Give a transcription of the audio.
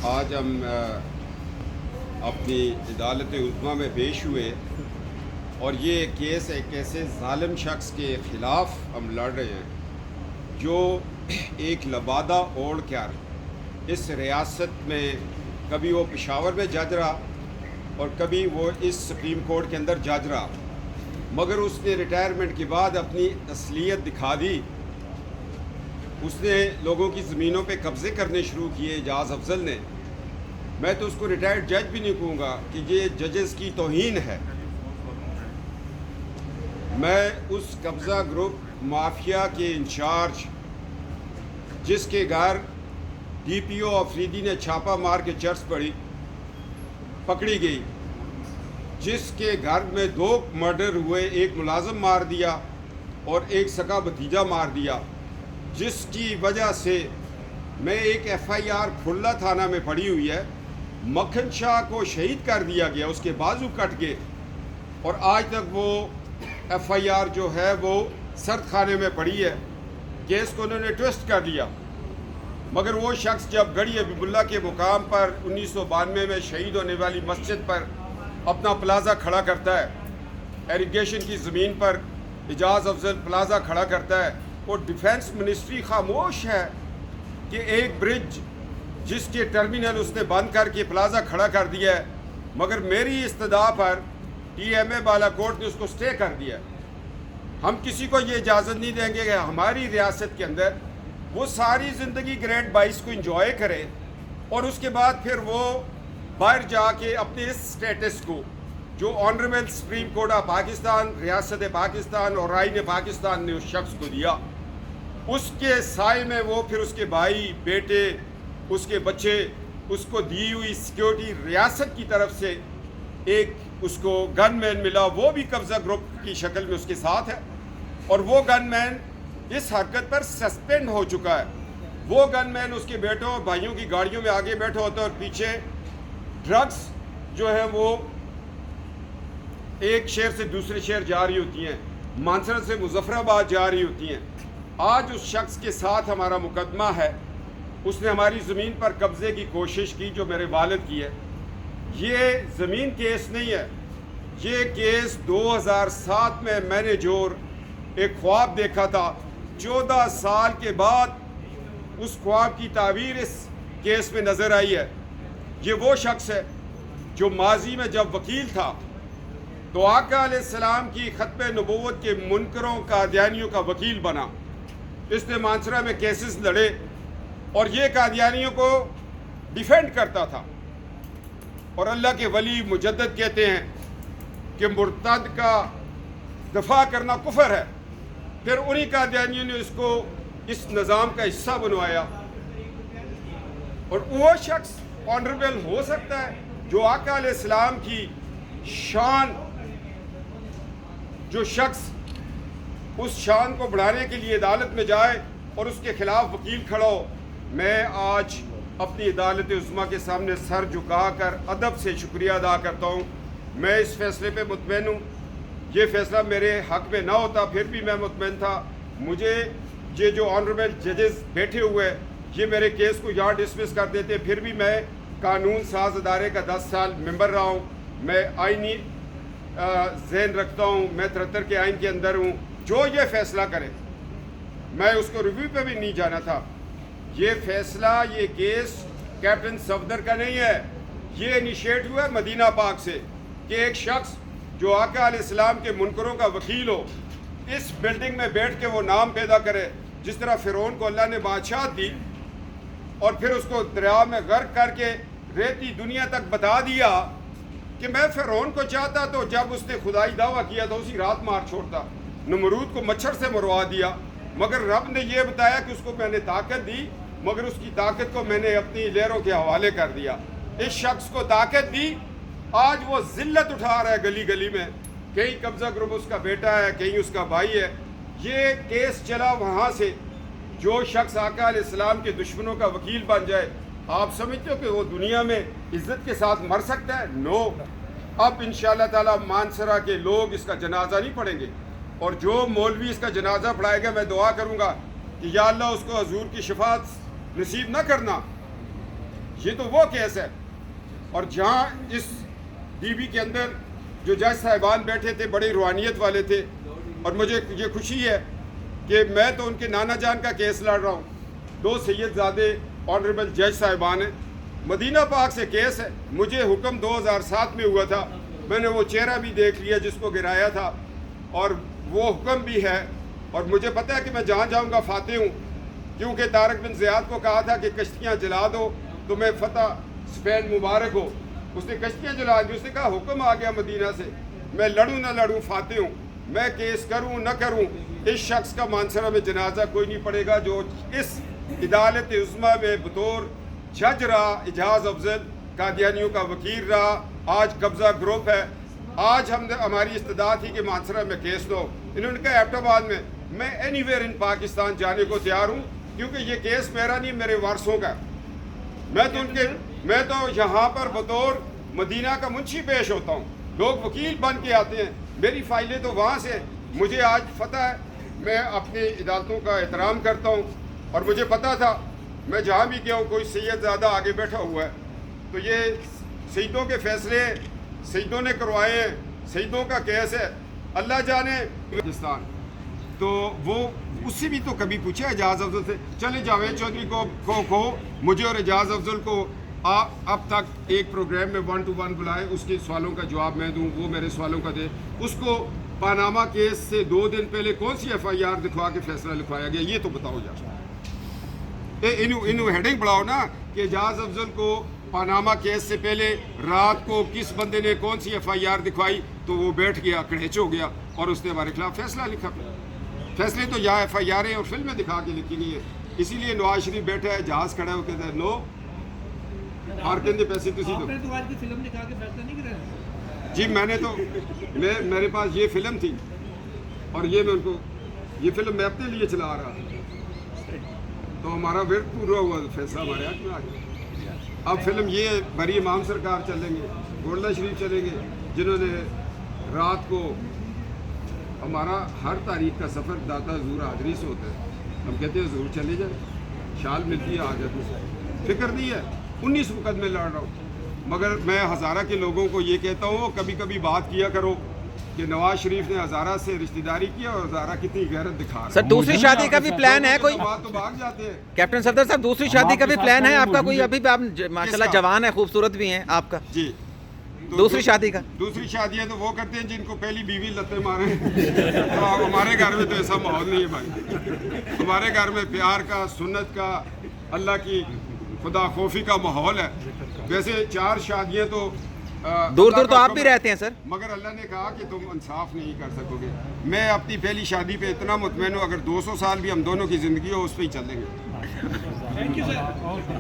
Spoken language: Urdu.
آج ہم اپنی عدالت عظمیٰ میں پیش ہوئے اور یہ کیس ایک ایسے ظالم شخص کے خلاف ہم لڑ رہے ہیں جو ایک لبادہ اوڑھ کر اس ریاست میں کبھی وہ پشاور میں جج رہا اور کبھی وہ اس سپریم کورٹ کے اندر جج رہا، مگر اس نے ریٹائرمنٹ کے بعد اپنی اصلیت دکھا دی۔ اس نے لوگوں کی زمینوں پہ قبضے کرنے شروع کیے، اعجاز افضل نے۔ میں تو اس کو ریٹائرڈ جج بھی نہیں کہوں گا کہ یہ ججز کی توہین ہے۔ میں اس قبضہ گروپ مافیا کے انچارج جس کے گھر ڈی پی او آفریدی نے چھاپہ مار کے چرس پکڑی گئی، جس کے گھر میں 2 مرڈر ہوئے، ایک ملازم مار دیا اور ایک سگا بھتیجا مار دیا، جس کی وجہ سے میں ایک ایف آئی آر کھلا تھانہ میں پڑی ہوئی ہے۔ مکھن شاہ کو شہید کر دیا گیا، اس کے بازو کٹ گئے اور آج تک وہ ایف آئی آر جو ہے وہ سرد خانے میں پڑی ہے۔ کیس کو انہوں نے ٹوسٹ کر دیا، مگر وہ شخص جب گڑھی حبیب اللہ کے مقام پر 1992 میں شہید ہونے والی مسجد پر اپنا پلازا کھڑا کرتا ہے، ایریگیشن کی زمین پر اعجاز افضل پلازا کھڑا کرتا ہے، اور ڈیفینس منسٹری خاموش ہے کہ ایک برج جس کے ٹرمینل اس نے بند کر کے پلازا کھڑا کر دیا ہے، مگر میری استدعا پر ٹی ایم اے بالا کوٹ نے اس کو سٹے کر دیا ہے۔ ہم کسی کو یہ اجازت نہیں دیں گے کہ ہماری ریاست کے اندر وہ ساری زندگی گریڈ 22 کو انجوائے کرے اور اس کے بعد پھر وہ باہر جا کے اپنے اس سٹیٹس کو جو honourable supreme court of Pakistan, ریاست پاکستان اور آئین پاکستان نے اس شخص کو دیا، اس کے سائے میں وہ پھر اس کے بھائی، بیٹے، اس کے بچے، اس کو دی ہوئی سیکیورٹی ریاست کی طرف سے ایک اس کو گن مین ملا، وہ بھی قبضہ گروپ کی شکل میں اس کے ساتھ ہے، اور وہ گن مین اس حرکت پر سسپینڈ ہو چکا ہے۔ وہ گن مین اس کے بیٹوں اور بھائیوں کی گاڑیوں میں آگے بیٹھا ہوتا ہے اور پیچھے ڈرگز جو ہے وہ ایک شہر سے دوسرے شہر جا رہی ہوتی ہیں، مانسر سے مظفر آباد جا رہی ہوتی ہیں۔ آج اس شخص کے ساتھ ہمارا مقدمہ ہے، اس نے ہماری زمین پر قبضے کی کوشش کی جو میرے والد کی ہے۔ یہ زمین کیس نہیں ہے، یہ کیس 2007 میں نے جو ایک خواب دیکھا تھا، 14 سال کے بعد اس خواب کی تعبیر اس کیس میں نظر آئی ہے۔ یہ وہ شخص ہے جو ماضی میں جب وکیل تھا تو آقا علیہ السلام کی ختم نبوت کے منکروں قادیانیوں کا وکیل بنا۔ اس نے مانسرہ میں کیسز لڑے اور یہ قادیانیوں کو ڈیفینڈ کرتا تھا، اور اللہ کے ولی مجدد کہتے ہیں کہ مرتد کا دفاع کرنا کفر ہے۔ پھر انہی قادیانیوں نے اس کو اس نظام کا حصہ بنوایا، اور وہ شخص آنریبل ہو سکتا ہے جو آقا علیہ السلام کی شان، جو شخص اس شان کو بڑھانے کے لیے عدالت میں جائے اور اس کے خلاف وکیل کھڑا ہو۔ میں آج اپنی عدالت عظمیٰ کے سامنے سر جھکا کر ادب سے شکریہ ادا کرتا ہوں۔ میں اس فیصلے پہ مطمئن ہوں، یہ فیصلہ میرے حق میں نہ ہوتا پھر بھی میں مطمئن تھا۔ مجھے یہ جو آنریبل ججز بیٹھے ہوئے یہ میرے کیس کو یہاں ڈسمس کر دیتے، پھر بھی میں قانون ساز ادارے کا 10 سال ممبر رہا ہوں، میں آئینی ذہن رکھتا ہوں، میں 73 کے آئین کے اندر ہوں۔ جو یہ فیصلہ کرے، میں اس کو ریویو پہ بھی نہیں جانا تھا۔ یہ فیصلہ، یہ کیس کیپٹن صفدر کا نہیں ہے، یہ انیشیٹ ہوا ہے مدینہ پاک سے کہ ایک شخص جو آقا علیہ السلام کے منکروں کا وکیل ہو، اس بلڈنگ میں بیٹھ کے وہ نام پیدا کرے، جس طرح فرعون کو اللہ نے بادشاہت دی اور پھر اس کو دریا میں غرق کر کے ریتی دنیا تک بتا دیا کہ میں فرعون کو چاہتا تو جب اس نے خدائی دعویٰ کیا تو اسی رات مار چھوڑتا، نمرود کو مچھر سے مروا دیا، مگر رب نے یہ بتایا کہ اس کو میں نے طاقت دی، مگر اس کی طاقت کو میں نے اپنی لہروں کے حوالے کر دیا۔ اس شخص کو طاقت دی، آج وہ ذلت اٹھا رہا ہے گلی گلی میں، کہیں قبضہ گروپ اس کا بیٹا ہے، کہیں اس کا بھائی ہے۔ یہ کیس چلا وہاں سے، جو شخص آقا علیہ السلام کے دشمنوں کا وکیل بن جائے، آپ سمجھتے ہو کہ وہ دنیا میں عزت کے ساتھ مر سکتا ہے؟ نو۔ اب انشاءاللہ تعالی مانسرہ کے لوگ اس کا جنازہ نہیں پڑھیں گے، اور جو مولوی اس کا جنازہ پڑھائے گا میں دعا کروں گا کہ یا اللہ اس کو حضور کی شفاعت نصیب نہ کرنا۔ یہ تو وہ کیس ہے. اور جہاں اس ڈی بی کے اندر جو جج صاحبان بیٹھے تھے بڑی روحانیت والے تھے, اور مجھے یہ خوشی ہے کہ میں تو ان کے نانا جان کا کیس لڑ رہا ہوں. 2 سید زادے آنریبل جج صاحبان ہیں. مدینہ پاک سے کیس ہے. مجھے حکم 2007 میں ہوا تھا. میں نے وہ چہرہ بھی دیکھ لیا جس کو گرایا تھا, اور وہ حکم بھی ہے. اور مجھے پتہ ہے کہ میں جہاں جاؤں گا فاتح ہوں, کیونکہ طارق بن زیاد کو کہا تھا کہ کشتیاں جلا دو تمہیں فتح اسپین مبارک ہو. اس نے کشتیاں جلا دی. اس نے کہا حکم آ گیا مدینہ سے, میں لڑوں نہ لڑوں فاتح ہوں. میں کیس کروں نہ کروں, اس شخص کا مانسرہ میں جنازہ کوئی نہیں پڑے گا جو اس عدالت عظمیٰ میں بطور جج رہا. اجاز افضل قادیانیوں کا وکیل رہا, آج قبضہ گروپ ہے. آج ہماری استدعا تھی کہ مانسرہ میں کیس لو. انہوں نے کہا ایبٹ آباد میں اینی ویئر ان پاکستان جانے کو تیار ہوں, کیونکہ یہ کیس میرا نہیں, میرے وارثوں کا. میں تو یہاں پر بطور مدینہ کا منشی پیش ہوتا ہوں. لوگ وکیل بن کے آتے ہیں, میری فائلیں تو وہاں سے. مجھے آج پتہ ہے, میں اپنی عدالتوں کا احترام کرتا ہوں, اور مجھے پتہ تھا میں جہاں بھی گیا ہوں کوئی سید زیادہ آگے بیٹھا ہوا ہے. تو یہ سیدوں کے فیصلے سیدوں نے کروائے ہیں, سیدوں کا کیس ہے. اللہ جانے پاکستان تو وہ اس سے بھی تو کبھی پوچھا اعجاز افضل سے. چلے جاوید چودھری کو مجھے اور اعجاز افضل کو اب تک ایک پروگرام میں 1 to 1 بلائے, اس کے سوالوں کا جواب میں دوں, وہ میرے سوالوں کا دے. اس کو پاناما کیس سے 2 دن پہلے کون سی FIR دکھوا کے فیصلہ لکھوایا گیا, یہ تو بتاؤ جا. انہوں ہیڈنگ بڑھاؤ نا کہ اعجاز افضل کو پاناما کیس سے پہلے رات کو کس بندے نے کون سی FIR دکھوائی, تو وہ بیٹھ گیا, کڑھیچ ہو گیا, اور اس نے ہمارے خلاف فیصلہ لکھا. فیصلے تو یہاں FIR اور فلم میں دکھا کے لکھی گئی ہے. اسی لیے نواز شریف بیٹھا ہے, جہاز کھڑا ہو کے نو اور کہتے پیسے کسی دو. جی میں نے تو میرے پاس یہ فلم تھی, اور یہ میں ان کو یہ فلم میں اپنے لیے چلا رہا, تو ہمارا ورد پورا ہوا, فیصلہ ہمارے ہاتھ میں آ گیا. اب فلم یہ بری امام سرکار چلیں گے, گولڈا شریف چلیں گے, جنہوں نے رات کو ہمارا ہر تاریخ کا سفر داتا حضور حاضری سے ہوتا ہے. ہم کہتے ہیں حضور چلے جائیں, شال ملتی ہے آ جاتے, فکر نہیں ہے. 19 مقدمے لڑ رہا ہوں, مگر میں ہزارہ کے لوگوں کو یہ کہتا ہوں کبھی کبھی بات کیا کرو کہ نواز شریف نے ہزارہ سے رشتہ داری کیا, اور ہزارہ کتنی غیرت دکھا رہا ہے. سر دوسری شادی کا بھی پلان ہے کوئی؟ بات تو بھاگ جاتے ہیں. کیپٹن صفدر صاحب دوسری شادی کا بھی پلان ہے آپ کا کوئی؟ ابھی بھی آپ ماشاءاللہ جوان ہیں, خوبصورت بھی ہیں آپ کا. جی دوسری شادی کا؟ دوسری شادیاں تو وہ کرتے ہیں جن کو پہلی بیوی لتے مارے. تو ہمارے گھر میں تو ایسا ماحول نہیں ہے بھائی. ہمارے گھر میں پیار کا, سنت کا, اللہ کی خدا خوفی کا ماحول ہے. ویسے 4 شادیاں تو دور دور تو آپ بھی رہتے ہیں سر, مگر اللہ نے کہا کہ تم انصاف نہیں کر سکو گے. میں اپنی پہلی شادی پہ اتنا مطمئن ہوں, اگر 200 سال بھی ہم دونوں کی زندگی ہو اس پہ ہی چلیں گے.